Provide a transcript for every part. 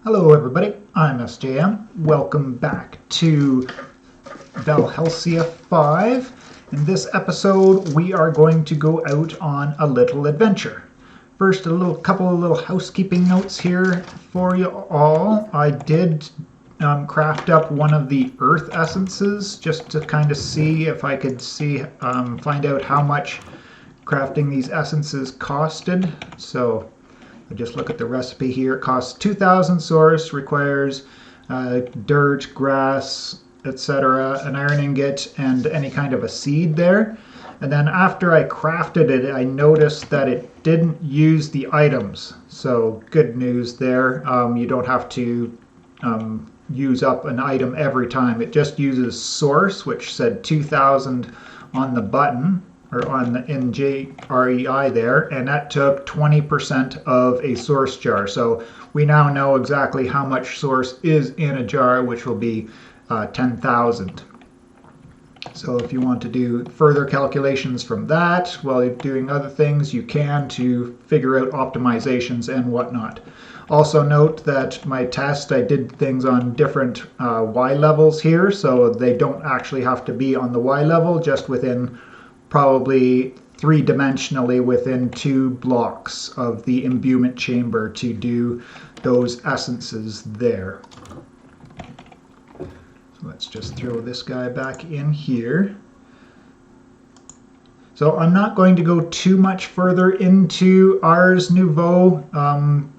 Hello everybody, I'm SJM. Welcome back to Valhelsia 5. In this episode, we are going to go out on a little adventure. First, a couple of little housekeeping notes here for you all. I did craft up one of the earth essences just to kind of see if I could find out how much crafting these essences costed. So I just look at the recipe here. It costs 2,000 source, requires dirt, grass, etc., an iron ingot, and any kind of a seed there. And then after I crafted it, I noticed that it didn't use the items. So good news there. You don't have to use up an item every time. It just uses source, which said 2,000 on the button, or on the NJREI there, and that took 20% of a source jar. So we now know exactly how much source is in a jar, which will be 10,000. So if you want to do further calculations from that while you're doing other things, you can to figure out optimizations and whatnot. Also note that my test, I did things on different Y levels here, so they don't actually have to be on the Y level, just within probably three-dimensionally within 2 blocks of the imbuement chamber to do those essences there. So let's just throw this guy back in here. So I'm not going to go too much further into Ars Nouveau.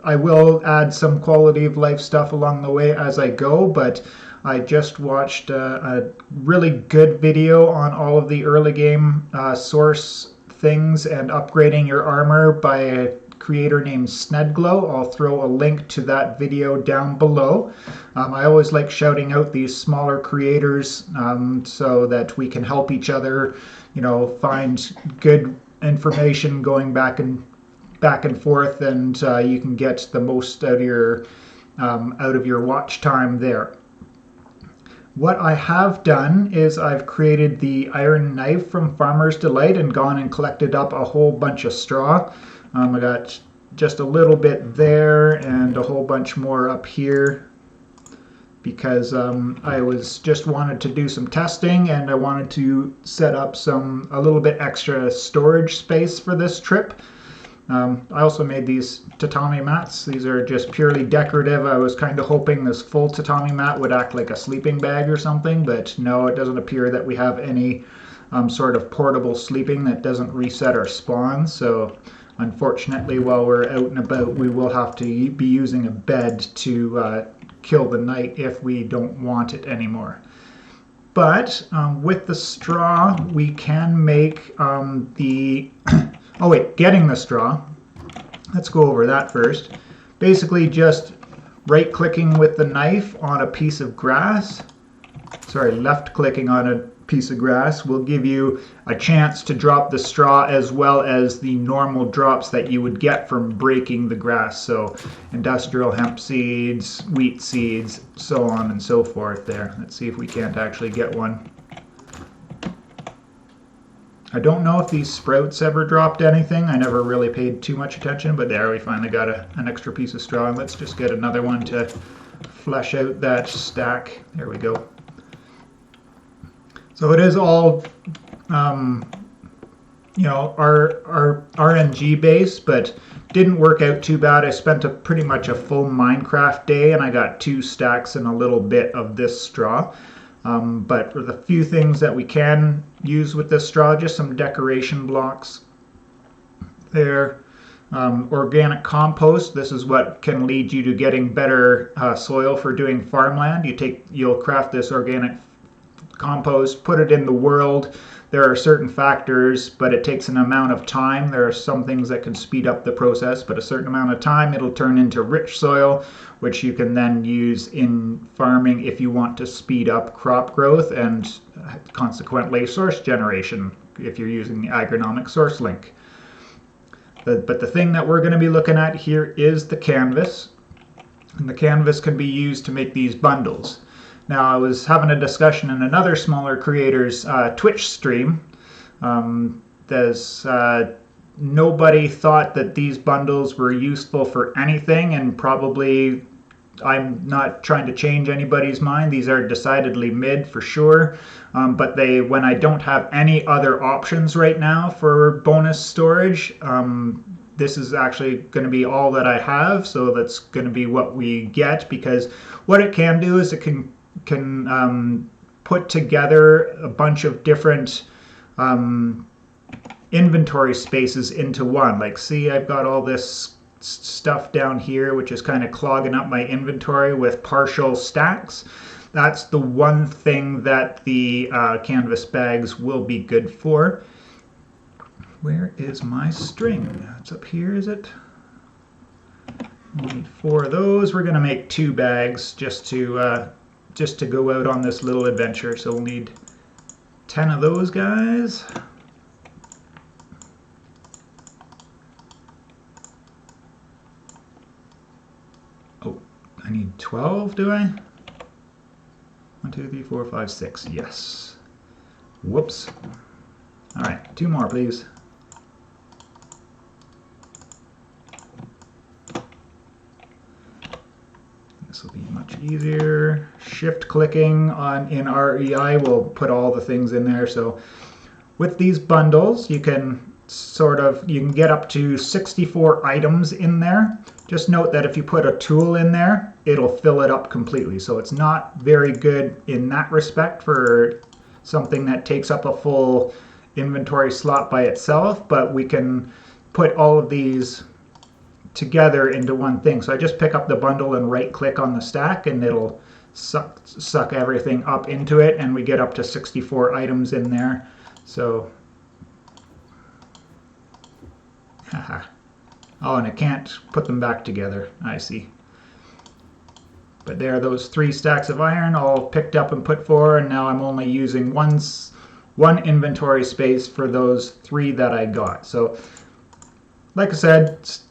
I will add some quality of life stuff along the way as I go, but I just watched a really good video on all of the early game source things and upgrading your armor by a creator named Snedglow. I'll throw a link to that video down below. I always like shouting out these smaller creators so that we can help each other, find good information going back and forth, and you can get the most out of your watch time there. What I have done is I've created the iron knife from Farmer's Delight and gone and collected up a whole bunch of straw. I got just a little bit there and a whole bunch more up here because I wanted to do some testing, and I wanted to set up a little bit extra storage space for this trip. I also made these tatami mats. These are just purely decorative. I was kind of hoping this full tatami mat would act like a sleeping bag or something, but no, it doesn't appear that we have any sort of portable sleeping that doesn't reset our spawn. So unfortunately, while we're out and about, we will have to be using a bed to kill the night if we don't want it anymore. But with the straw, we can make oh wait, getting the straw. Let's go over that first. Basically just right-clicking with the knife on a piece of grass. Left-clicking on a piece of grass will give you a chance to drop the straw as well as the normal drops that you would get from breaking the grass. So industrial hemp seeds, wheat seeds, so on and so forth there. Let's see if we can't actually get one. I don't know if these sprouts ever dropped anything. I never really paid too much attention, but there we finally got an extra piece of straw. And let's just get another one to flesh out that stack. There we go. So it is all, our RNG base, but didn't work out too bad. I spent pretty much a full Minecraft day, and I got 2 stacks and a little bit of this straw. But for the few things that we can use with this straw, just some decoration blocks there. Organic compost, this is what can lead you to getting better soil for doing farmland. You'll craft this organic compost, put it in the world. There are certain factors, but it takes an amount of time. There are some things that can speed up the process, but a certain amount of time it'll turn into rich soil, which you can then use in farming if you want to speed up crop growth and consequently source generation if you're using the agronomic source link. But the thing that we're going to be looking at here is the canvas, and the canvas can be used to make these bundles. Now, I was having a discussion in another smaller creator's Twitch stream. Nobody thought that these bundles were useful for anything, and probably I'm not trying to change anybody's mind. These are decidedly mid for sure. But when I don't have any other options right now for bonus storage, this is actually going to be all that I have. So that's going to be what we get, because what it can do is it can put together a bunch of different inventory spaces into one. Like, see, I've got all this stuff down here which is kind of clogging up my inventory with partial stacks. That's the one thing that the canvas bags will be good for. Where is my string? It's up here, is it? We need 4 of those. We're going to make 2 bags just to go out on this little adventure. So we'll need 10 of those guys. Oh, I need 12, do I? 1, 2, 3, 4, 5, 6. Yes. Whoops. All right, 2 more, please. This will be much easier. Shift clicking in REI will put all the things in there. So with these bundles, you can get up to 64 items in there. Just note that if you put a tool in there, it'll fill it up completely. So it's not very good in that respect for something that takes up a full inventory slot by itself, but we can put all of these together into one thing. So I just pick up the bundle and right click on the stack and it'll suck everything up into it, and we get up to 64 items in there. So haha. Oh, and I can't put them back together. I see. But there are those 3 stacks of iron all picked up and put forward, and now I'm only using one inventory space for those 3 that I got. So like I said, it's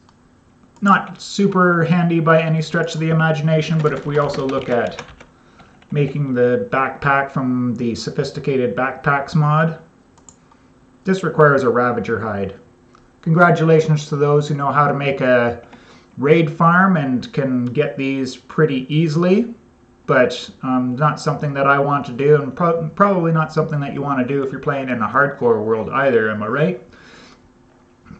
not super handy by any stretch of the imagination, but if we also look at making the backpack from the Sophisticated Backpacks mod, this requires a Ravager hide. Congratulations to those who know how to make a raid farm and can get these pretty easily, but not something that I want to do, and probably not something that you want to do if you're playing in a hardcore world either, am I right?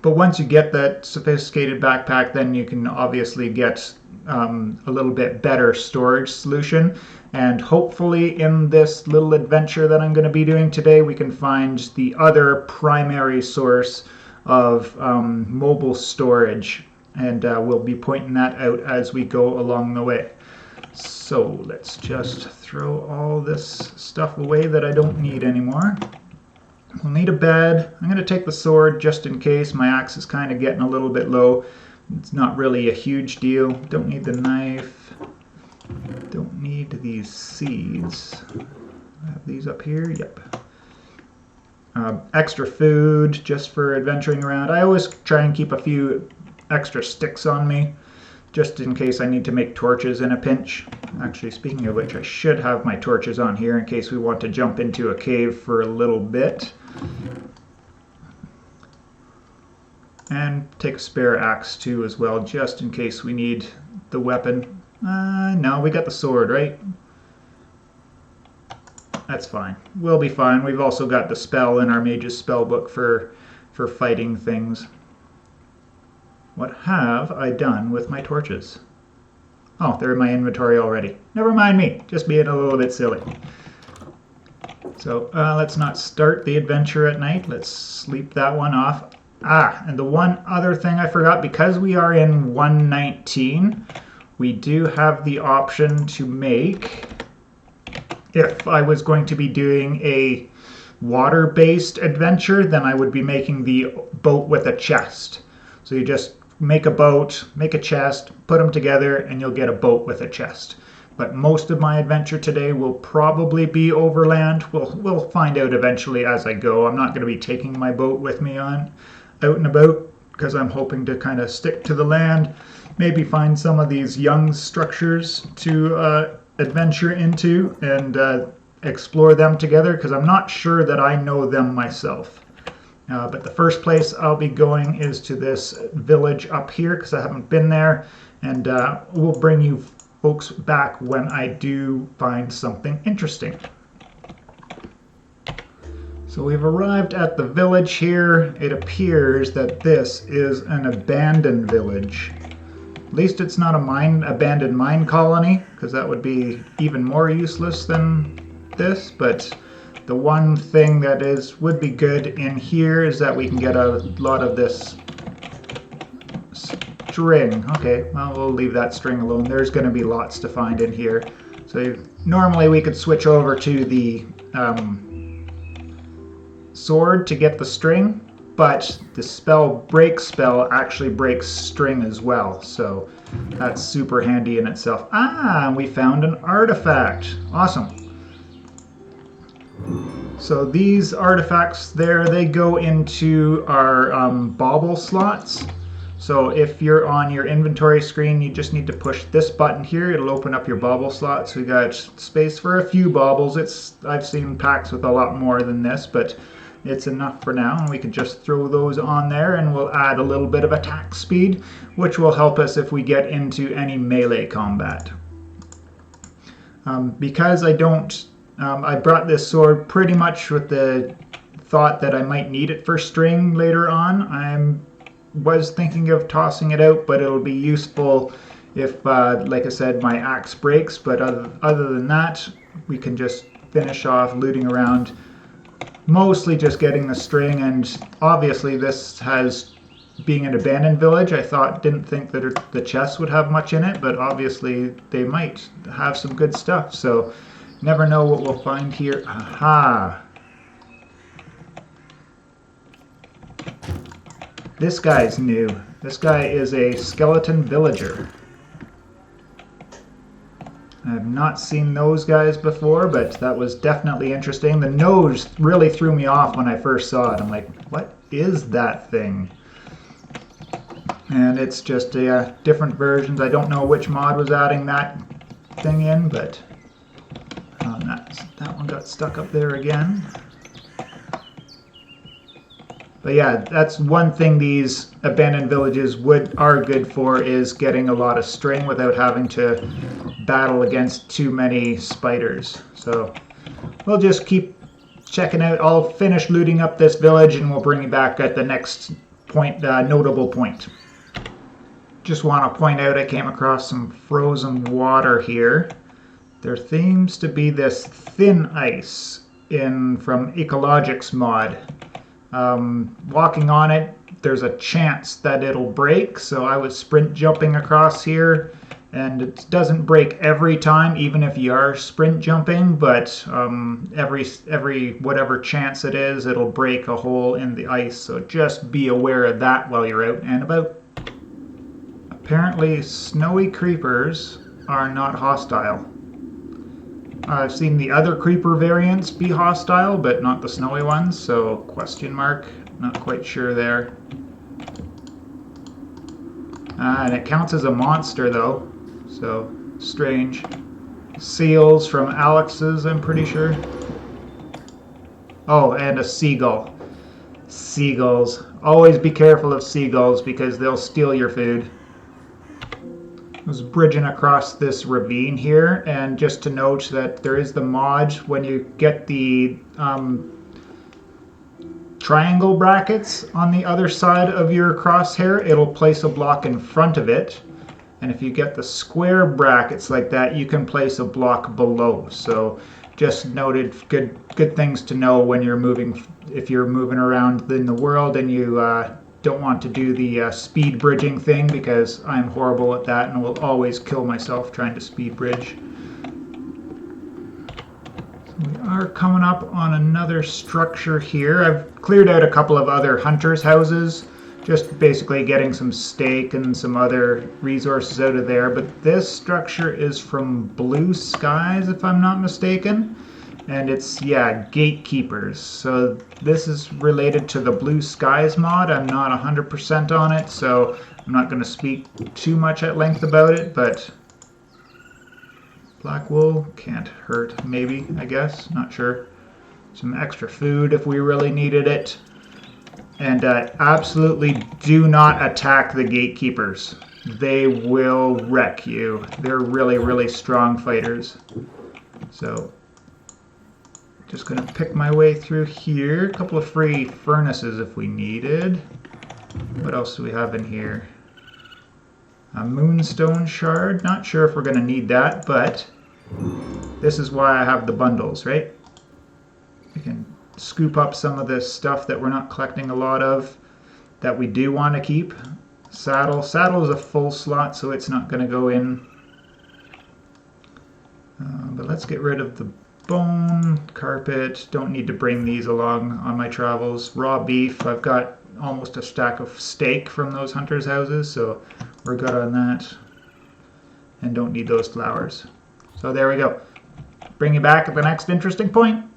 But once you get that Sophisticated Backpack, then you can obviously get a little bit better storage solution. And hopefully in this little adventure that I'm going to be doing today, we can find the other primary source of mobile storage. And we'll be pointing that out as we go along the way. So let's just throw all this stuff away that I don't need anymore. We'll need a bed. I'm going to take the sword just in case. My axe is kind of getting a little bit low. It's not really a huge deal. Don't need the knife. Don't need these seeds. I have these up here. Yep. Extra food just for adventuring around. I always try and keep a few extra sticks on me just in case I need to make torches in a pinch. Actually, speaking of which, I should have my torches on here in case we want to jump into a cave for a little bit. And take a spare axe too as well, just in case we need the weapon. No, we got the sword, right? That's fine. We'll be fine. We've also got the spell in our mage's spell book for fighting things. What have I done with my torches? Oh, they're in my inventory already. Never mind me, just being a little bit silly. So let's not start the adventure at night. Let's sleep that one off. And the one other thing I forgot, because we are in 119, we do have the option to make, if I was going to be doing a water-based adventure, then I would be making the boat with a chest. So you just make a boat, make a chest, put them together, and you'll get a boat with a chest. But most of my adventure today will probably be overland. We'll find out eventually as I go. I'm not going to be taking my boat with me out and about, because I'm hoping to kind of stick to the land, maybe find some of these young structures to adventure into and explore them together, because I'm not sure that I know them myself. But the first place I'll be going is to this village up here, because I haven't been there, and we'll bring you folks back when I do find something interesting. So we've arrived at the village here. It appears that this is an abandoned village. At least it's not a abandoned mine colony, because that would be even more useless than this. But the one thing that would be good in here is that we can get a lot of this string. Okay, well, we'll leave that string alone. There's going to be lots to find in here. So normally we could switch over to the sword to get the string, but the break spell actually breaks string as well, so that's super handy in itself. We found an artifact. Awesome. So these artifacts there, they go into our bauble slots. So if you're on your inventory screen, you just need to push this button here. It'll open up your bauble slots. We got space for a few baubles. I've seen packs with a lot more than this, but it's enough for now, and we can just throw those on there, and we'll add a little bit of attack speed, which will help us if we get into any melee combat. Because I brought this sword pretty much with the thought that I might need it for string later on. I was thinking of tossing it out, but it'll be useful if, like I said, my axe breaks. But other than that, we can just finish off looting around, mostly just getting the string. And obviously this being an abandoned village, didn't think that the chests would have much in it, but obviously they might have some good stuff. So never know what we'll find here. Aha! This guy's new. This guy is a skeleton villager. I have not seen those guys before, but that was definitely interesting. The nose really threw me off when I first saw it. I'm like, what is that thing? And it's just different versions. I don't know which mod was adding that thing in, but that one got stuck up there again. But yeah, that's one thing these abandoned villages are good for, is getting a lot of string without having to battle against too many spiders. So we'll just keep checking out. I'll finish looting up this village and we'll bring you back at the next point, notable point. Just want to point out I came across some frozen water here. There seems to be this thin ice from Ecologics mod. Walking on it, there's a chance that it'll break, so I was sprint jumping across here, and it doesn't break every time, even if you are sprint jumping, but every whatever chance it is, it'll break a hole in the ice, so just be aware of that while you're out and about. Apparently snowy creepers are not hostile. I've seen the other creeper variants be hostile, but not the snowy ones, so question mark. Not quite sure there. And it counts as a monster though, so strange. Seals from Alex's, I'm pretty sure. Oh, and a seagull. Seagulls. Always be careful of seagulls because they'll steal your food. I was bridging across this ravine here, and just to note that there is the mod, when you get the triangle brackets on the other side of your crosshair, it'll place a block in front of it, and if you get the square brackets like that, you can place a block below. So just noted, good things to know when you're moving, if you're moving around in the world and you don't want to do the speed bridging thing, because I'm horrible at that and will always kill myself trying to speed bridge. So we are coming up on another structure here. I've cleared out a couple of other hunters' houses, just basically getting some steak and some other resources out of there. But this structure is from Blue Skies, if I'm not mistaken. And it's, yeah, gatekeepers. So this is related to the Blue Skies mod. I'm not 100% on it, so I'm not going to speak too much at length about it, but black wool can't hurt, maybe, I guess. Not sure. Some extra food if we really needed it. And absolutely do not attack the gatekeepers. they will wreck you. They're really, really strong fighters. So just gonna pick my way through here. A couple of free furnaces if we needed. What else do we have in here? A moonstone shard. Not sure if we're gonna need that, but this is why I have the bundles, right? We can scoop up some of this stuff that we're not collecting a lot of that we do want to keep. Saddle. Saddle is a full slot, so it's not going to go in. But let's get rid of the bone, carpet. Don't need to bring these along on my travels. Raw beef. I've got almost a stack of steak from those hunters' houses, so we're good on that. And don't need those flowers. So there we go. Bring you back at the next interesting point.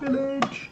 Village.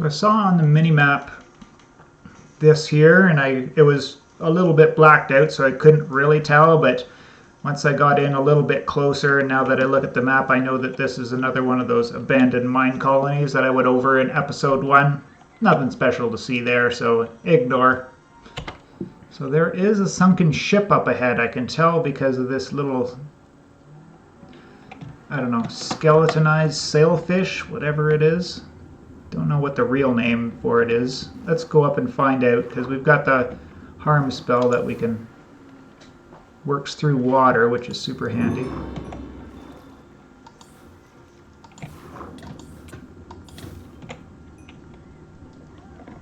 So I saw on the mini-map this here, and it was a little bit blacked out, so I couldn't really tell, but once I got in a little bit closer, and now that I look at the map, I know that this is another one of those abandoned mine colonies that I went over in episode 1. Nothing special to see there, so ignore. So there is a sunken ship up ahead, I can tell because of this little, I don't know, skeletonized sailfish, whatever it is. Don't know what the real name for it is. Let's go up and find out, because we've got the harm spell that we can works through water, which is super handy.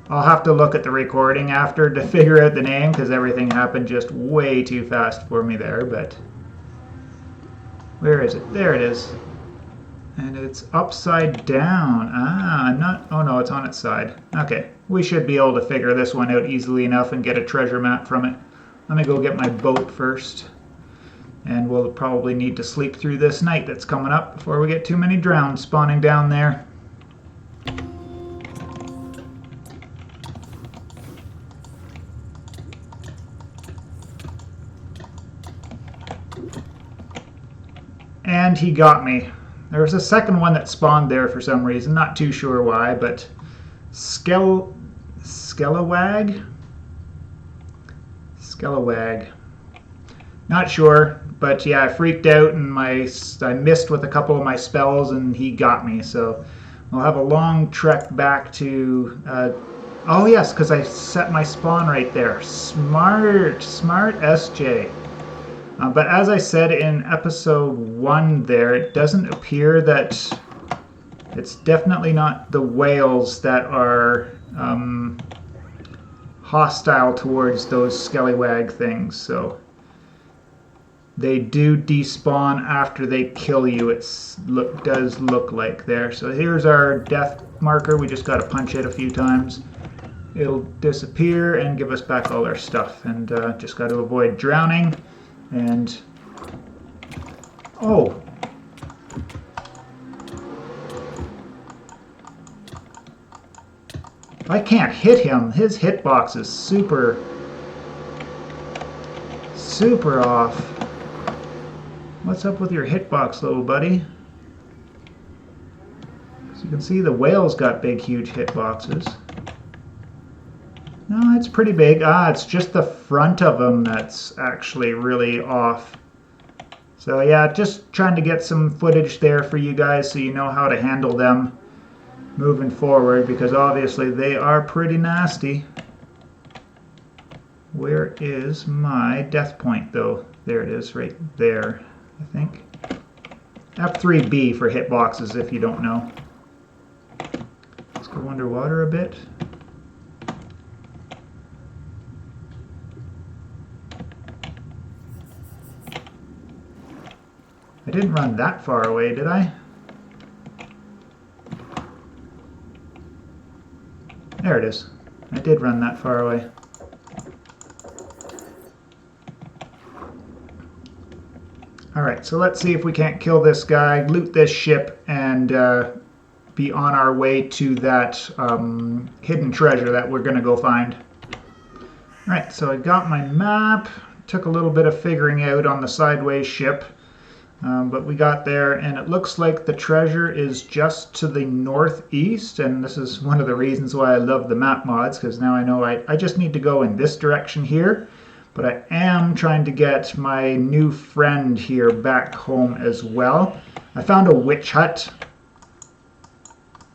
I'll have to look at the recording after to figure out the name, because everything happened just way too fast for me there, but where is it? There it is. And it's upside down. Oh no, it's on its side. Okay, we should be able to figure this one out easily enough and get a treasure map from it. Let me go get my boat first. And we'll probably need to sleep through this night that's coming up before we get too many drowns spawning down there. And he got me. There was a second one that spawned there for some reason, not too sure why, but Skellawag? Skellawag. Not sure, but yeah, I freaked out and I missed with a couple of my spells and he got me, so I'll have a long trek back to... oh yes, because I set my spawn right there. Smart SJ. But as I said in episode 1 there, it doesn't appear that... It's definitely not the whales that are hostile towards those skellywag things, so... They do despawn after they kill you, it does look like there. So here's our death marker. We just got to punch it a few times. It'll disappear and give us back all our stuff. And just got to avoid drowning. And... oh! I can't hit him. His hitbox is super off. What's up with your hitbox, little buddy? As you can see, the whale's got big, huge hitboxes. No, it's pretty big. It's just the front of them that's actually really off. So yeah, just trying to get some footage there for you guys so you know how to handle them moving forward, because obviously they are pretty nasty. Where is my death point, though? There it is, right there. I think. F3B for hitboxes if you don't know. Let's go underwater a bit. I didn't run that far away, did I? There it is. I did run that far away. Alright, so let's see if we can't kill this guy, loot this ship, and be on our way to that hidden treasure that we're going to go find. Alright, so I got my map. Took a little bit of figuring out on the sideways ship. But we got there, and it looks like the treasure is just to the northeast, and this is one of the reasons why I love the map mods, because now I know I just need to go in this direction here. But I am trying to get my new friend here back home as well. I found a witch hut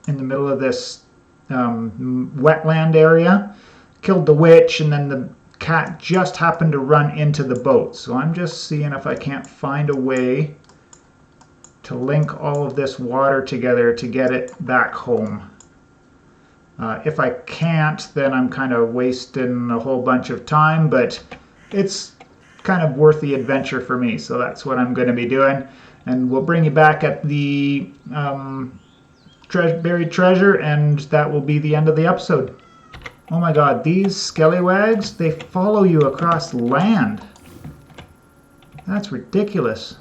in the middle of this wetland area. Killed the witch, and then the cat just happened to run into the boat. So I'm just seeing if I can't find a way to link all of this water together to get it back home. If I can't, then I'm kind of wasting a whole bunch of time, but it's kind of worth the adventure for me, so that's what I'm going to be doing. And we'll bring you back at the buried treasure, and that will be the end of the episode. Oh my god, these skellywags, they follow you across land. That's ridiculous.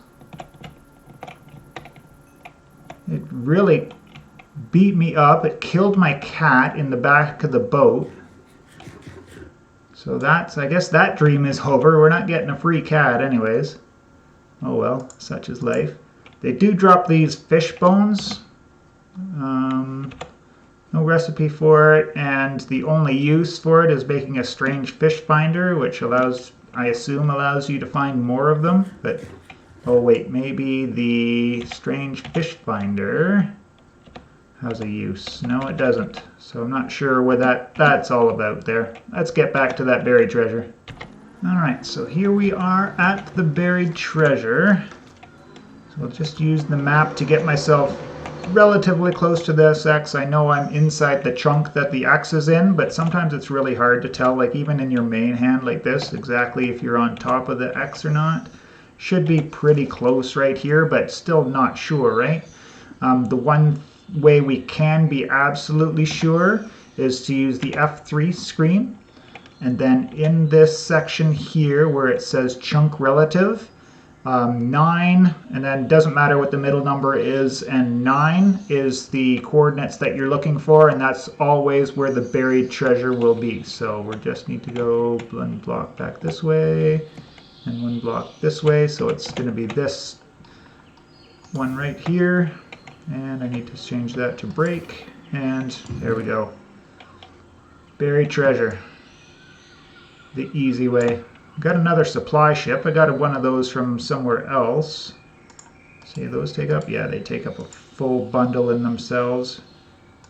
It really beat me up. It killed my cat in the back of the boat. So I guess that dream is over. We're not getting a free cat anyways. Oh well, such is life. They do drop these fish bones. No recipe for it, and the only use for it is making a strange fish finder, which I assume allows you to find more of them. But, oh wait, maybe the strange fish finder has a use. No, it doesn't. So I'm not sure what that's all about there. Let's get back to that buried treasure. Alright, so here we are at the buried treasure. So I'll just use the map to get myself relatively close to this X. I know I'm inside the chunk that the X is in, but sometimes it's really hard to tell, like even in your main hand like this, exactly if you're on top of the X or not. Should be pretty close right here, but still not sure, right? The one way we can be absolutely sure is to use the F3 screen, and then in this section here where it says chunk relative, 9, and then it doesn't matter what the middle number is, and 9 is the coordinates that you're looking for, and that's always where the buried treasure will be. So we just need to go one block back this way and one block this way, so it's going to be this one right here, and I need to change that to break, and there we go. Buried treasure, the easy way. Got another supply ship. I got one of those from somewhere else. See, those take up? Yeah, they take up a full bundle in themselves.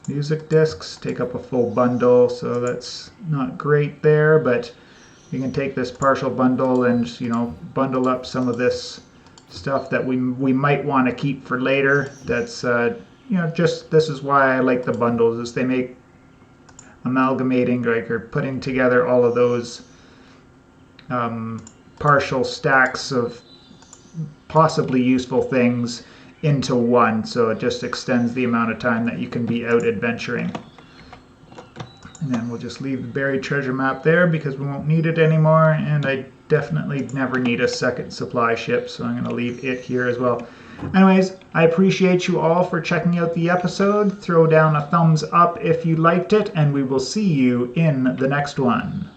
Music discs take up a full bundle, so that's not great there, but you can take this partial bundle and, you know, bundle up some of this stuff that we might want to keep for later. That's, you know, just this is why I like the bundles, is they make amalgamating, like, or putting together all of those partial stacks of possibly useful things into one, so it just extends the amount of time that you can be out adventuring. And then we'll just leave the buried treasure map there because we won't need it anymore, and I definitely never need a second supply ship, so I'm going to leave it here as well. Anyways, I appreciate you all for checking out the episode. Throw down a thumbs up if you liked it, and we will see you in the next one.